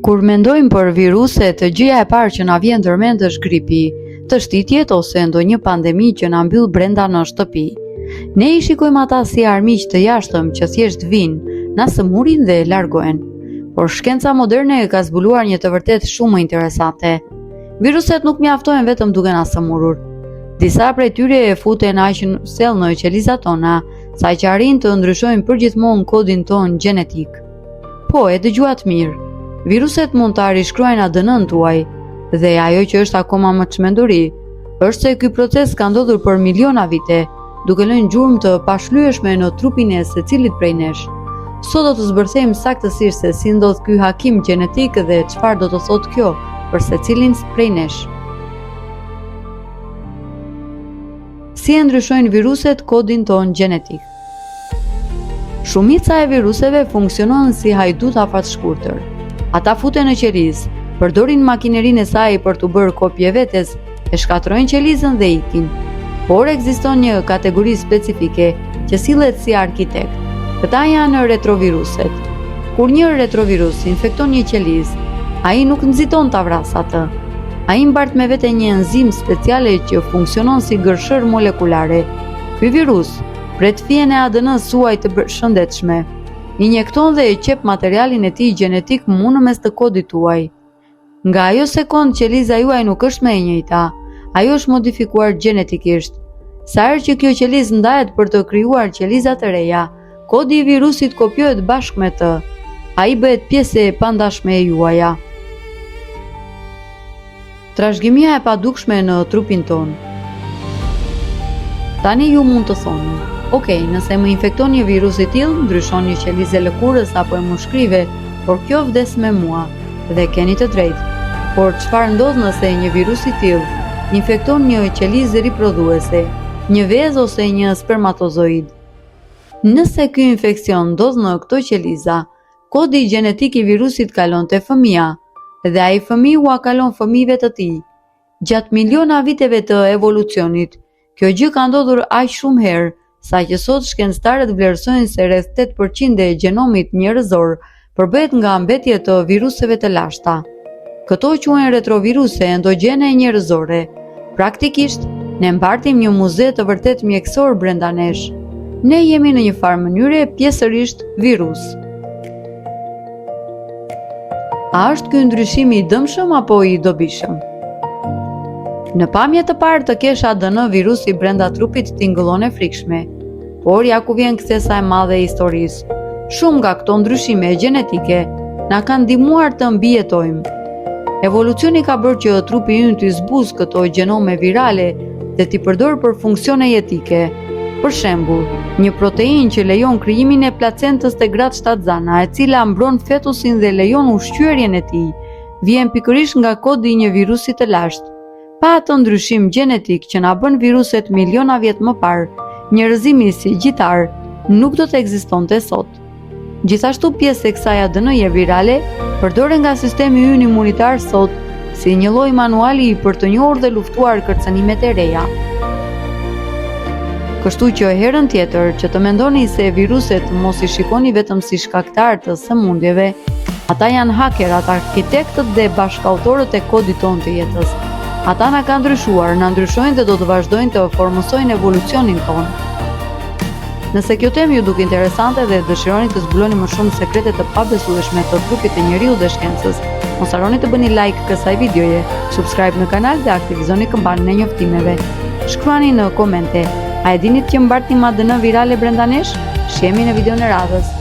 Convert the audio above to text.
Kur mendojmë për viruset, gjëja e parë që na vjen ndërmend është gripi, të shtitjet ose ndonjë pandemi që na mbyll brenda në shtëpi. Ne I shikojmë ata si armiq të jashtëm që thjesht vinë, na sëmurin dhe largohen. Por shkenca moderne ka zbuluar një të vërtet shumë interesante. Viruset nuk mjaftojnë vetëm duke na sëmurur. Disa prej tyre e futen aq thellë në qelizat tona, sa që arrin të ndryshojnë përgjithmonë kodin ton gjenetik. Po, e dëgjuat mirë. Viruset mund të rishkruajnë ADN-n tuaj, dhe ajo që është akoma më çmenduri, është se ky proces ka ndodhur për miliona vite, duke lënë gjurmë të pashlyeshme në trupin e secilit prej nesh. Sot do të zbërthejmë saktësisht se si ndodh ky hakim gjenetik dhe çfarë do të thotë kjo për secilin prej nesh. Si e ndryshojnë viruset kodin ton gjenetik? Shumica e viruseve funksionojnë si hajdut afatshkurtër. Ata futen në qelizë, përdorin makinerinë e saj për të bërë kopje vetes, e shkatrojnë qelizën dhe ikin. Por ekziston një kategori specifike që sillet si arkitekt. Këta janë retroviruset. Kur një retrovirus infekton një qelizë, ai nuk nxiton ta vrasë atë. Ai mbart me vete një enzim speciale që funksionon si gërshër molekulare. Ky virus pret fjen e ADN-s suaj të shëndetshme. Injekton dhe e qep materialin e tij gjenetik në mes të kodit tuaj. Nga ajo sekond qeliza juaj nuk është më e njëjta, ajo është modifikuar gjenetikisht. Sa herë që kjo qelizë ndahet për të krijuar qeliza të reja, kodi I virusit kopjohet bashkë me të. Ai bëhet pjesë e pandashme e juaja. Trashëgimia e padukshme në trupin ton. Tani ju mund të thoni: "Okej, nëse më infekton një virus I tillë, ndryshon një qelizë e lëkurës apo e mushkrive, por kjo vdes me mua." Dhe keni të drejtë. Por çfarë ndodh nëse një virus I tillë infekton një qelizë riprodhuese, një vezë ose një spermatozoid? Nëse ky infeksion ndodh në këto qeliza, kodi gjenetik I virusit kalon te fëmia, dhe ai fëmiu ua kalon fëmijëve të tij. Gjatë miliona viteve të evolucionit, kjo gjë ka ndodhur aq shumë herë, sa që sot shkencëtarët vlerësojnë se rreth 8% e gjenomit njerëzor përbëhet nga mbetje të viruseve të lashta. Këto quhen retroviruse endogjene njerëzore. Praktikisht, ne mbartim një muze të vërtet mjekësor brenda nesh. Ne jemi në një farë mënyre pjesërisht virus. A është ky ndryshim I dëmshëm apo I dobishëm? Në pamje të parë të kesh ADN virusi brenda trupit tingëllon e frikshme, por ja ku vjen kthesa e madhe e historisë. Shumë nga këto ndryshime gjenetike na kanë ndihmuar të mbijetojmë. Evolucioni ka bërë që trupi ynë të zbuzë këto gjenome virale dhe t'i përdor për funksione jetike. Për shembull, një proteinë që lejon krijimin e placentës te gratë shtatzana, e cila mbron fetusin dhe lejon ushqyerjen e tij, vjen pikërisht nga kodi I një virusi të lashtë. Pa atë ndryshim gjenetik që na bën viruset miliona vjet më parë, njerëzimi si gjitar nuk do të ekzistonte sot. Gjithashtu pjesë e kësaj ADN-je virale përdoren nga sistemi ynë imunitar sot si një lloj manuali për të njohur dhe luftuar kërcënimet e reja. Kështu që herën tjetër që të mendoni se viruset mos I shikoni vetëm si shkaktar të sëmundjeve, ata janë hakerat, arkitektët dhe bashkautorët e kodit ton të jetës. Ata na kanë ndryshuar, na ndryshojnë dhe do të vazhdojnë të formosojnë evolucionin ton. Nëse kjo temë ju duk interesante dhe dëshironi të zbuloni më shumë sekrete të pabesueshme të trupit të njeriu dhe shkencës, mos harroni të bëni like kësaj videoje, subscribe në kanal dhe aktivizoni këmbanën e njoftimeve. Shkruani në komente: a e dinit që mbartim ADN virale brenda nesh? Shihemi në videon e radhës.